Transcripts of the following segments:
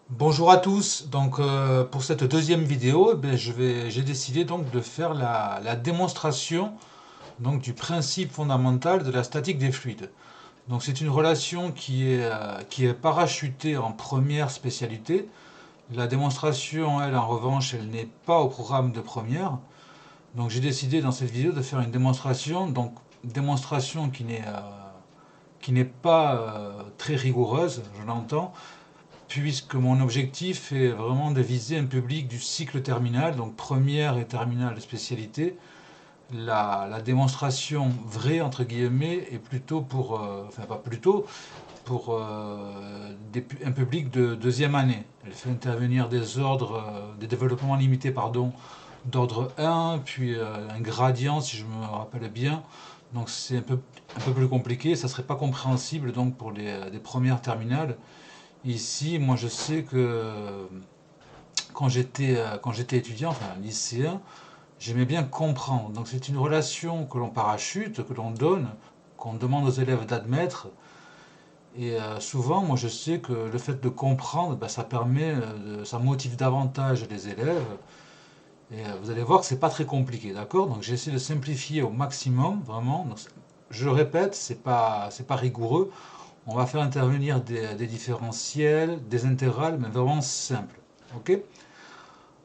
Bonjour à tous. Pour cette deuxième vidéo, j'ai décidé donc de faire la démonstration donc du principe fondamental de la statique des fluides. Donc c'est une relation qui est parachutée en première spécialité. La démonstration, elle, en revanche, elle n'est pas au programme de première. Donc j'ai décidé dans cette vidéo de faire une démonstration, donc démonstration qui n'est pas très rigoureuse, je l'entends, puisque mon objectif est vraiment de viser un public du cycle terminal, donc première et terminale de spécialité. La démonstration vraie, entre guillemets, est plutôt enfin pas plutôt, pour un public de deuxième année. Elle fait intervenir des développements limités, pardon, d'ordre 1, puis un gradient, si je me rappelle bien. Donc c'est un peu plus compliqué, ça ne serait pas compréhensible donc pour des premières terminales. Ici, moi je sais que quand j'étais étudiant, enfin lycéen, j'aimais bien comprendre. Donc c'est une relation que l'on parachute, que l'on donne, qu'on demande aux élèves d'admettre. Souvent, moi je sais que le fait de comprendre, ben, ça motive davantage les élèves. Vous allez voir que c'est pas très compliqué, d'accord? Donc j'essaie de simplifier au maximum, vraiment. Donc, je le répète, c'est pas rigoureux. On va faire intervenir des différentiels, des intégrales, mais vraiment simples. Ok.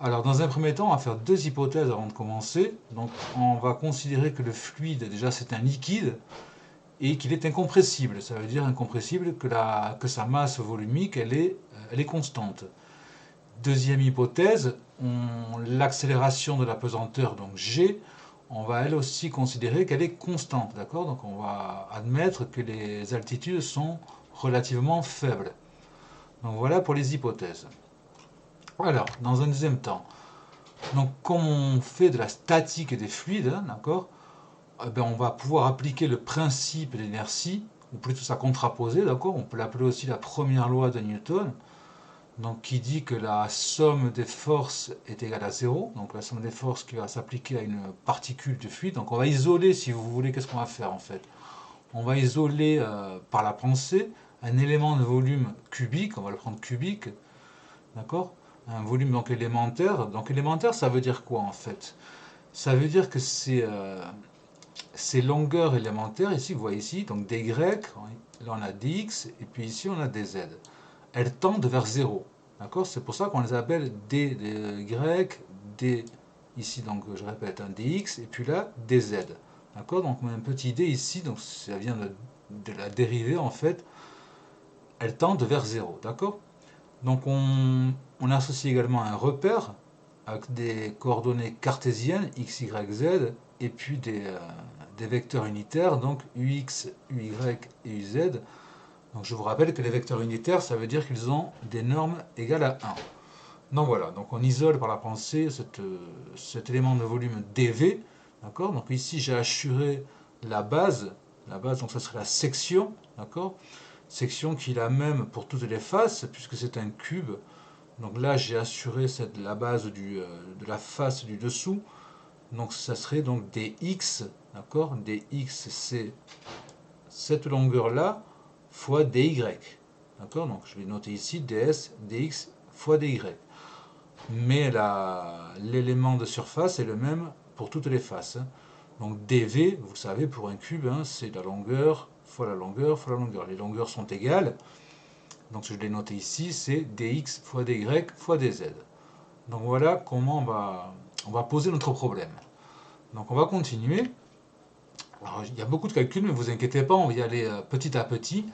Alors, dans un premier temps, on va faire deux hypothèses avant de commencer. Donc, on va considérer que le fluide, déjà, c'est un liquide et qu'il est incompressible. Ça veut dire incompressible que sa masse volumique, elle est constante. Deuxième hypothèse, l'accélération de la pesanteur, donc G, on va elle aussi considérer qu'elle est constante. D'accord. Donc, on va admettre que les altitudes sont relativement faibles. Donc, voilà pour les hypothèses. Alors, dans un deuxième temps, donc, comme on fait de la statique des fluides, hein, d'accord, on va pouvoir appliquer le principe de l'inertie, ou plutôt sa contraposée, d'accord, on peut l'appeler aussi la première loi de Newton, donc qui dit que la somme des forces est égale à zéro, donc la somme des forces qui va s'appliquer à une particule de fluide. Donc on va isoler, si vous voulez, qu'est-ce qu'on va faire en fait? On va isoler par la pensée un élément de volume cubique, on va le prendre cubique, d'accord, un volume donc élémentaire. Donc élémentaire, ça veut dire quoi en fait? Ça veut dire que ces longueurs élémentaires, ici, vous voyez ici, donc dy, là on a dx, et puis ici on a dz. Elles tendent vers zéro. D'accord. C'est pour ça qu'on les appelle dy, d, ici, donc je répète, un dx, et puis là, dz. D'accord. Donc on a un petit d ici, donc ça vient de la dérivée en fait. Elles tendent vers zéro. D'accord. Donc on associe également un repère avec des coordonnées cartésiennes, x, y, z, et puis des vecteurs unitaires, donc ux, uy et uz. Donc je vous rappelle que les vecteurs unitaires, ça veut dire qu'ils ont des normes égales à 1. Donc voilà, donc on isole par la pensée cet élément de volume dv. D'accord. Donc ici j'ai assuré la base, donc ça serait la section, d'accord, section qui est la même pour toutes les faces, puisque c'est un cube. Donc là, j'ai assuré la base de la face du dessous. Donc ça serait donc dx, d'accord. Dx, c'est cette longueur-là fois dy. D'accord. Donc je vais noter ici ds, dx fois dy. Mais l'élément de surface est le même pour toutes les faces, hein. Donc dv, vous savez, pour un cube, hein, c'est la longueur fois la longueur fois la longueur. Les longueurs sont égales. Donc je l'ai noté ici, c'est dx fois dy fois dz. Donc voilà comment on va poser notre problème. Donc on va continuer. Alors, il y a beaucoup de calculs, mais ne vous inquiétez pas, on va y aller petit à petit.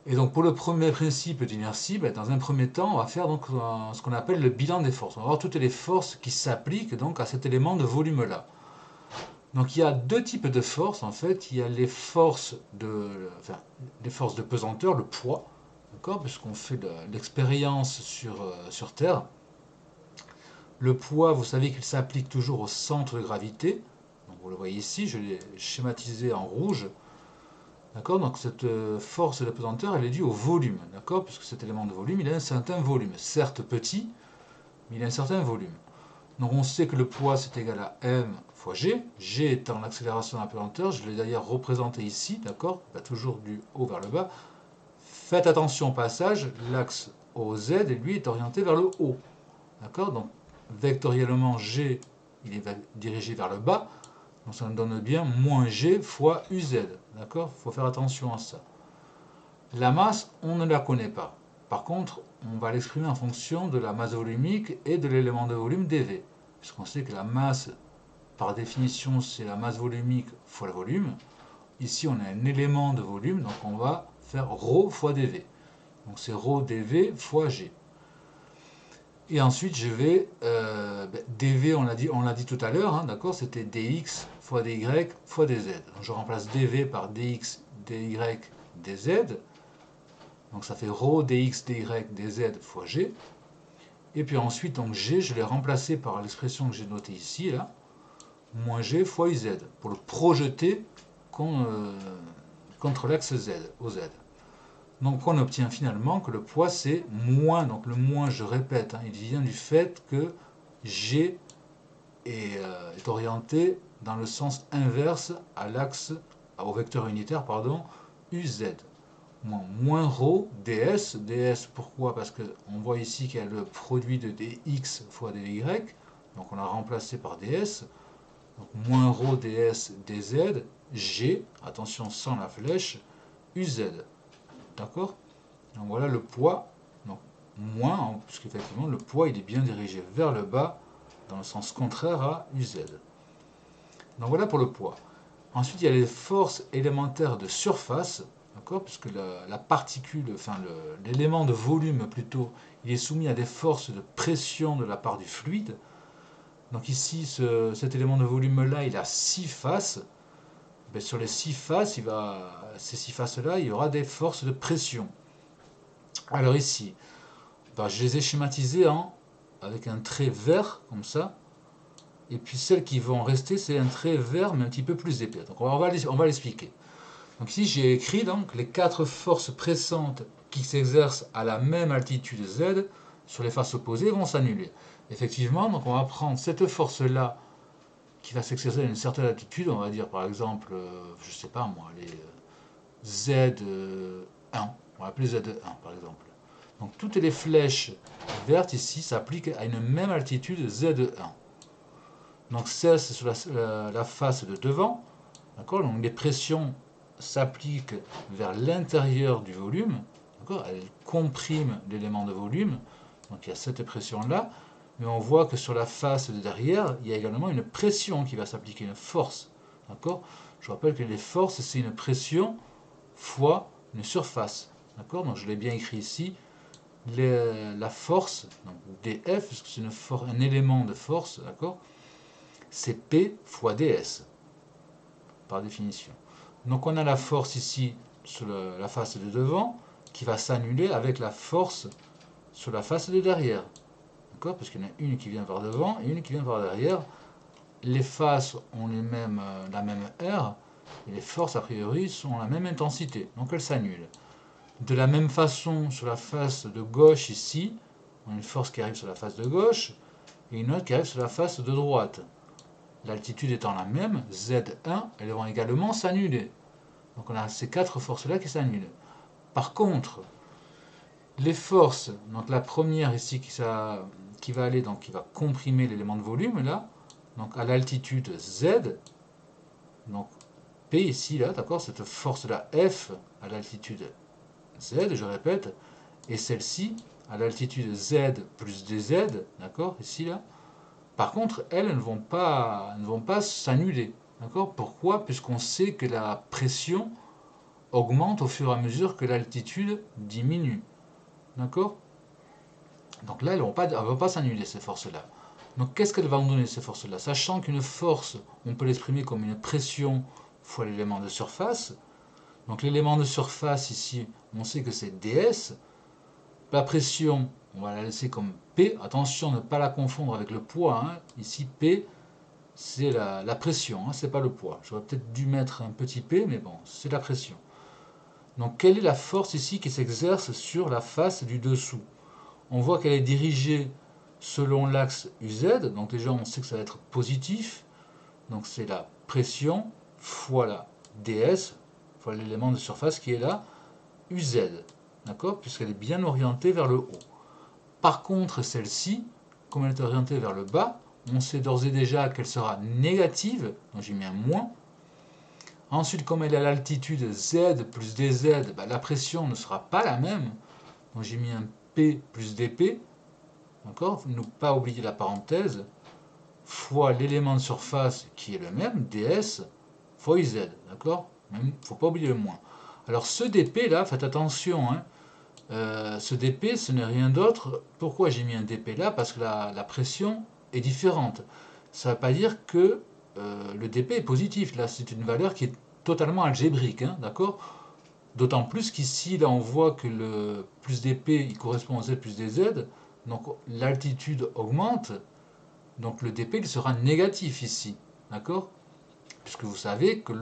Et donc pour le premier principe d'inertie, dans un premier temps, on va faire donc ce qu'on appelle le bilan des forces. On va voir toutes les forces qui s'appliquent donc à cet élément de volume-là. Donc il y a deux types de forces en fait. Il y a les forces de pesanteur, le poids, d'accord, puisqu'on fait l'expérience sur Terre. Le poids, vous savez qu'il s'applique toujours au centre de gravité. Donc vous le voyez ici, je l'ai schématisé en rouge. D'accord. Donc cette force de pesanteur, elle est due au volume. D'accord. Puisque cet élément de volume, il a un certain volume. Certes petit, mais il a un certain volume. Donc on sait que le poids, c'est égal à m fois g. G étant l'accélération de la pesanteur. Je l'ai d'ailleurs représenté ici. D'accord. Toujours du haut vers le bas. Faites attention au passage. L'axe OZ, lui, est orienté vers le haut. D'accord? Donc, vectoriellement, G, il est dirigé vers le bas. Donc, ça nous donne bien moins G fois UZ. D'accord? Il faut faire attention à ça. La masse, on ne la connaît pas. Par contre, on va l'exprimer en fonction de la masse volumique et de l'élément de volume dV. Puisqu'on sait que la masse, par définition, c'est la masse volumique fois le volume. Ici, on a un élément de volume, donc on va faire ρ fois dV. Donc c'est ρ dV fois G. Et ensuite, je vais, dV, on l'a dit tout à l'heure, hein, d'accord, c'était dx fois dy fois dz. Donc je remplace dV par dx, dy, dz. Donc ça fait ρ dx, dy, dz fois G. Et puis ensuite, donc G, je l'ai remplacé par l'expression que j'ai notée ici, là, moins G fois uz, pour le projeter contre l'axe Z, OZ. Donc on obtient finalement que le poids c'est moins, donc le moins, je répète, hein, il vient du fait que G est orienté dans le sens inverse à l'axe, au vecteur unitaire, pardon, uz. Moins ρ ds, ds pourquoi? Parce qu'on voit ici qu'il y a le produit de dx fois dy, donc on l'a remplacé par ds, donc moins ρ ds dz, g, attention sans la flèche, uz. D'accord? Donc voilà le poids, donc moins, puisqu'effectivement le poids il est bien dirigé vers le bas, dans le sens contraire à uz. Donc voilà pour le poids. Ensuite il y a les forces élémentaires de surface, d'accord, puisque la particule, enfin l'élément de volume plutôt, il est soumis à des forces de pression de la part du fluide. Donc ici, cet élément de volume-là, il a 6 faces. Ben, sur les 6 faces, ces 6 faces-là, il y aura des forces de pression. Alors ici, ben, je les ai schématisées avec un trait vert, comme ça. Et puis celles qui vont rester, c'est un trait vert, mais un petit peu plus épais. Donc on va l'expliquer. Donc ici, j'ai écrit donc les 4 forces pressantes qui s'exercent à la même altitude Z sur les faces opposées vont s'annuler. Effectivement, donc on va prendre cette force-là qui va s'exercer à une certaine altitude, on va dire par exemple, je sais pas moi, les Z1, on va appeler Z1 par exemple. Donc toutes les flèches vertes ici s'appliquent à une même altitude Z1. Donc ça c'est sur la face de devant, d'accord. Donc les pressions s'appliquent vers l'intérieur du volume, d'accord. Elles compriment l'élément de volume, donc il y a cette pression là. Mais on voit que sur la face de derrière, il y a également une pression qui va s'appliquer, une force. D'accord. Je rappelle que les forces, c'est une pression fois une surface. D'accord. Donc je l'ai bien écrit ici. La force, donc dF, parce que c'est un élément de force, d'accord, c'est P fois ds, par définition. Donc on a la force ici sur la face de devant, qui va s'annuler avec la force sur la face de derrière. D'accord. Parce qu'il y en a une qui vient vers devant et une qui vient vers derrière. Les faces ont la même R, et les forces a priori sont la même intensité, donc elles s'annulent. De la même façon, sur la face de gauche ici, on a une force qui arrive sur la face de gauche, et une autre qui arrive sur la face de droite. L'altitude étant la même, Z1, elles vont également s'annuler. Donc on a ces 4 forces-là qui s'annulent. Par contre, les forces, donc la première ici qui va aller, donc qui va comprimer l'élément de volume là, donc à l'altitude Z, donc P ici là, d'accord, cette force là F à l'altitude Z, je répète, et celle-ci à l'altitude Z plus dz, d'accord, ici là. Par contre, elles ne vont pas s'annuler, d'accord. Pourquoi? Puisqu'on sait que la pression augmente au fur et à mesure que l'altitude diminue. D'accord. Donc là, elles ne vont pas s'annuler, ces forces-là. Donc qu'est-ce qu'elles vont donner, ces forces-là? Sachant qu'une force, on peut l'exprimer comme une pression fois l'élément de surface. Donc l'élément de surface, ici, on sait que c'est ds. La pression, on va la laisser comme P. Attention, ne pas la confondre avec le poids. Hein. Ici, P, c'est la pression, hein, c'est pas le poids. J'aurais peut-être dû mettre un petit p, mais bon, c'est la pression. Donc quelle est la force ici qui s'exerce sur la face du dessous? On voit qu'elle est dirigée selon l'axe UZ, donc déjà on sait que ça va être positif, donc c'est la pression fois la ds, fois l'élément de surface qui est là, UZ. d'accord, puisqu'elle est bien orientée vers le haut. Par contre, celle-ci, comme elle est orientée vers le bas, on sait d'ores et déjà qu'elle sera négative, donc j'ai mis un moins. Ensuite, comme elle est à l'altitude Z plus dz, bah, la pression ne sera pas la même, donc j'ai mis un P plus dP, d'accord, ne pas oublier la parenthèse, fois l'élément de surface qui est le même, ds, fois uz, d'accord, il ne faut pas oublier le moins. Alors ce dp là, faites attention, hein, ce dp ce n'est rien d'autre. Pourquoi j'ai mis un dp là? Parce que la pression est différente. Ça ne veut pas dire que le dp est positif, là c'est une valeur qui est totalement algébrique, hein, d'accord. D'autant plus qu'ici, là, on voit que le plus dp, il correspond au z plus dz, donc l'altitude augmente, donc le dp, il sera négatif ici, d'accord? Puisque vous savez que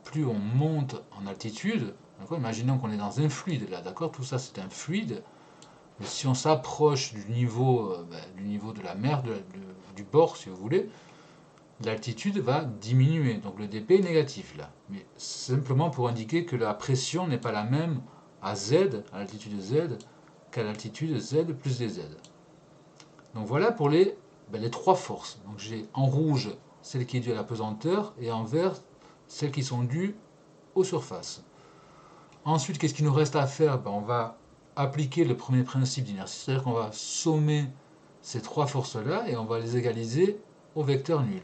plus on monte en altitude, d'accord, imaginons qu'on est dans un fluide, là, d'accord? Tout ça, c'est un fluide, mais si on s'approche du niveau de la mer, du bord, si vous voulez, l'altitude va diminuer, donc le dp est négatif là. Mais simplement pour indiquer que la pression n'est pas la même à z, à l'altitude z, qu'à l'altitude z plus dz. Donc voilà pour les trois forces. Donc j'ai en rouge celle qui est due à la pesanteur et en vert celles qui sont dues aux surfaces. Ensuite, qu'est-ce qu'il nous reste à faire? On va appliquer le premier principe d'inertie, c'est-à-dire qu'on va sommer ces trois forces-là et on va les égaliser au vecteur nul.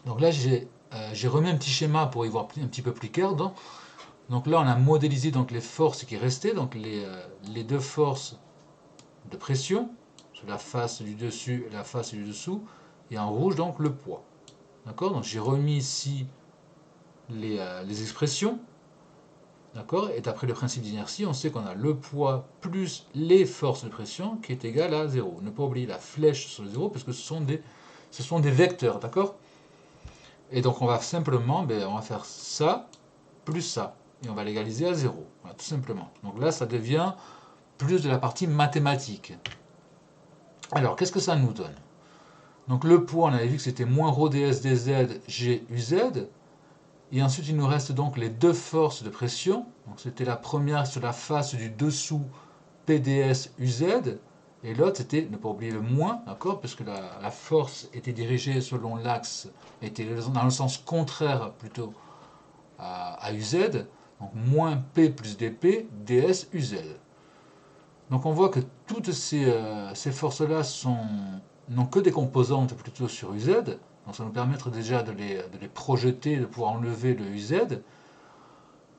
Donc là, j'ai remis un petit schéma pour y voir un petit peu plus clair. Donc là, on a modélisé donc, les forces qui restaient, donc les deux forces de pression, sur la face du dessus et la face du dessous, et en rouge, donc le poids. D'accord? Donc j'ai remis ici les expressions. D'accord? Et d'après le principe d'inertie, on sait qu'on a le poids plus les forces de pression qui est égal à 0. Ne pas oublier la flèche sur le 0 parce que ce sont des vecteurs. D'accord? Et donc on va simplement, on va faire ça plus ça. Et on va l'égaliser à 0. Voilà, tout simplement. Donc là, ça devient plus de la partie mathématique. Alors, qu'est-ce que ça nous donne? Donc le poids, on avait vu que c'était moins ρ ds dz g uz. Et ensuite, il nous reste donc les deux forces de pression. Donc c'était la première sur la face du dessous pds uz. Et l'autre, c'était, ne pas oublier le moins, d'accord, parce que la force était dirigée selon l'axe, était dans le sens contraire plutôt à uz, donc moins P plus dP, ds uz. Donc on voit que toutes ces forces-là n'ont que des composantes plutôt sur uz, donc ça nous permettra déjà de les projeter, de pouvoir enlever le uz.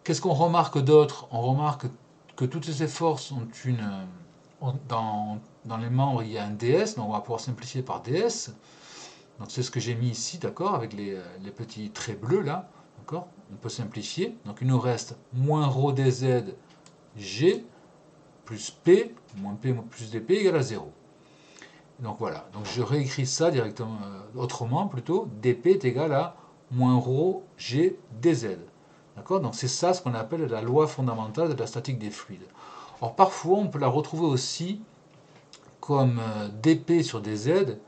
Qu'est-ce qu'on remarque d'autre? On remarque que toutes ces forces dans les membres, il y a un ds, donc on va pouvoir simplifier par ds. Donc c'est ce que j'ai mis ici, d'accord, avec les petits traits bleus là. D'accord? On peut simplifier. Donc il nous reste moins ρ dz g plus p, moins p plus dp égale à 0. Donc voilà. Donc je réécris ça directement, autrement plutôt. dp est égal à moins ρ g dz. D'accord? Donc c'est ça ce qu'on appelle la loi fondamentale de la statique des fluides. Or parfois on peut la retrouver aussi comme dp sur dz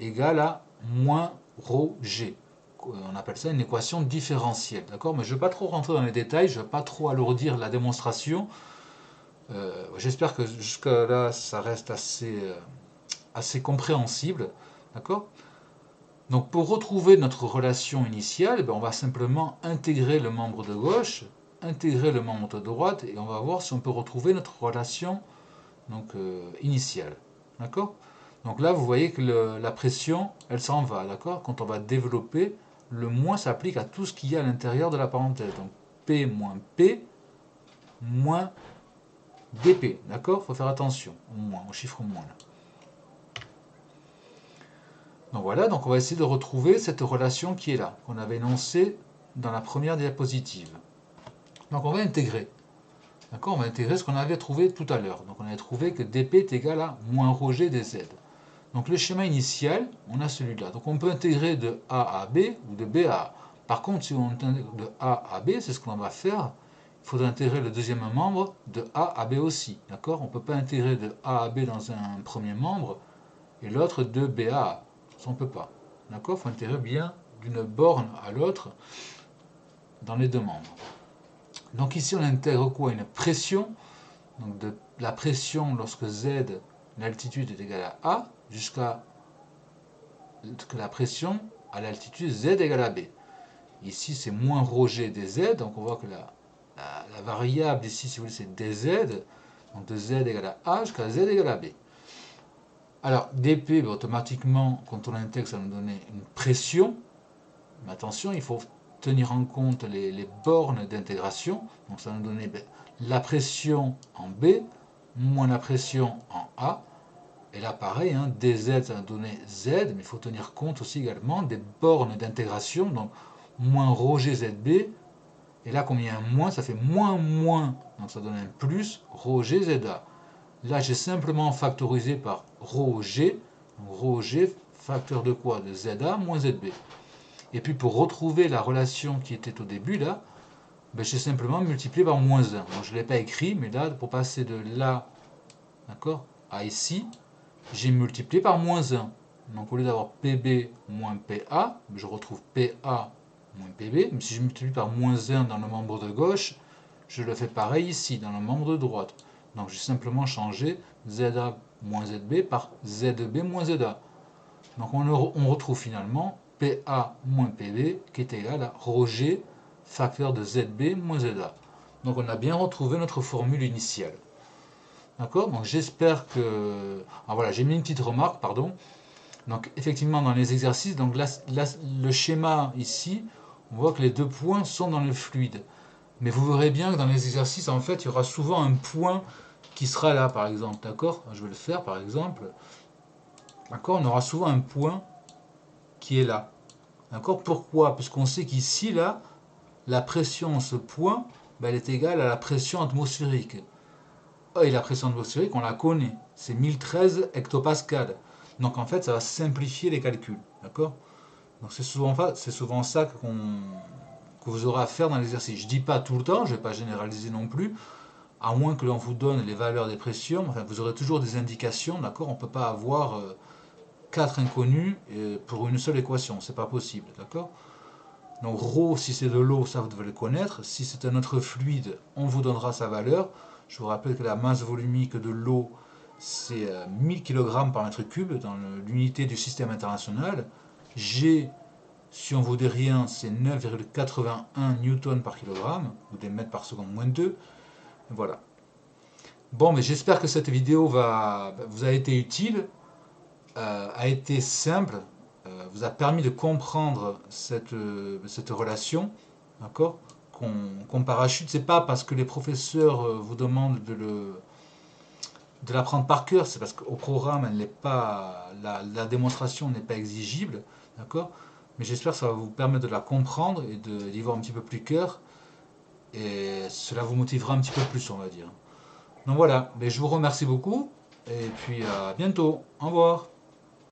égale à moins ρg. On appelle ça une équation différentielle, d'accord? Mais je ne vais pas trop rentrer dans les détails, je ne vais pas trop alourdir la démonstration. J'espère que jusqu'à là, ça reste assez compréhensible, d'accord? Donc pour retrouver notre relation initiale, on va simplement intégrer le membre de gauche, intégrer le membre de droite, et on va voir si on peut retrouver notre relation initiale, d'accord? Donc là, vous voyez que la pression, elle s'en va, d'accord? Quand on va développer, le moins s'applique à tout ce qu'il y a à l'intérieur de la parenthèse. Donc P moins P moins dP, d'accord? Il faut faire attention au moins, au chiffre moins. Là. Donc voilà, donc on va essayer de retrouver cette relation qui est là, qu'on avait énoncée dans la première diapositive. Donc on va intégrer. D'accord? On va intégrer ce qu'on avait trouvé tout à l'heure. Donc on avait trouvé que dP est égal à moins ρg dz. Donc le schéma initial, on a celui-là. Donc on peut intégrer de A à B ou de B à A. Par contre, si on intègre de A à B, c'est ce qu'on va faire. Il faudra intégrer le deuxième membre de A à B aussi. D'accord? On ne peut pas intégrer de A à B dans un premier membre et l'autre de B à A. Ça, on ne peut pas. D'accord? Il faut intégrer bien d'une borne à l'autre dans les deux membres. Donc ici on intègre quoi? Une pression, donc de la pression lorsque Z, l'altitude est égale à A, jusqu'à que la pression à l'altitude Z égale à B. Ici c'est moins ρg dz, donc on voit que la variable ici, si vous voulez, c'est dz, donc de Z égale à A jusqu'à Z égale à B. Alors dp, automatiquement, quand on intègre, ça va nous donner une pression, mais attention, il faut tenir en compte les bornes d'intégration, donc ça va nous donner la pression en B, moins la pression en A, et là pareil, hein, dz ça va donner z, mais il faut tenir compte aussi également des bornes d'intégration, donc moins ρg zb, et là combien un moins, ça fait moins moins, donc ça donne un plus ρg za. Là j'ai simplement factorisé par ρg, ρg facteur de quoi? De za moins zb. Et puis pour retrouver la relation qui était au début là, ben, j'ai simplement multiplié par moins 1. Donc, je ne l'ai pas écrit, mais là, pour passer de là, d'accord, à ici, j'ai multiplié par moins 1. Donc au lieu d'avoir PB moins PA, je retrouve PA moins PB. Mais si je multiplie par moins 1 dans le membre de gauche, je le fais pareil ici, dans le membre de droite. Donc j'ai simplement changé ZA moins ZB par ZB moins ZA. Donc on retrouve finalement PA moins PB qui est égal à ρg facteur de ZB moins ZA. Donc on a bien retrouvé notre formule initiale. D'accord? Donc j'espère que... Ah voilà, j'ai mis une petite remarque, pardon. Donc effectivement dans les exercices, donc là, le schéma ici, on voit que les deux points sont dans le fluide. Mais vous verrez bien que dans les exercices, en fait, il y aura souvent un point qui sera là, par exemple. D'accord? Je vais le faire, par exemple. D'accord? On aura souvent un point qui est là. D'accord? Pourquoi? Puisqu'on sait qu'ici, là, la pression en ce point, ben, elle est égale à la pression atmosphérique. Et la pression atmosphérique, on la connaît. C'est 1013 hectopascales. Donc en fait, ça va simplifier les calculs. D'accord? Donc c'est souvent ça que vous aurez à faire dans l'exercice. Je ne dis pas tout le temps, je ne vais pas généraliser non plus, à moins que l'on vous donne les valeurs des pressions. Enfin, vous aurez toujours des indications, d'accord? On ne peut pas avoir 4 inconnus pour une seule équation, c'est pas possible, d'accord? Donc ρ, si c'est de l'eau, ça vous devez le connaître. Si c'est un autre fluide, on vous donnera sa valeur. Je vous rappelle que la masse volumique de l'eau, c'est 1000 kg par mètre cube dans l'unité du système international. G, si on vous dit rien, c'est 9,81 newtons par kilogramme, ou des mètres par seconde moins 2. Voilà. Bon, mais j'espère que cette vidéo vous a été utile, a été simple, vous a permis de comprendre cette relation, d'accord, qu'on parachute. C'est pas parce que les professeurs vous demandent de l'apprendre par cœur, c'est parce qu'au programme, elle n'est pas, la démonstration n'est pas exigible, d'accord. Mais j'espère que ça va vous permettre de la comprendre et d'y voir un petit peu plus clair, et cela vous motivera un petit peu plus, on va dire. Donc voilà, mais je vous remercie beaucoup, et puis à bientôt. Au revoir.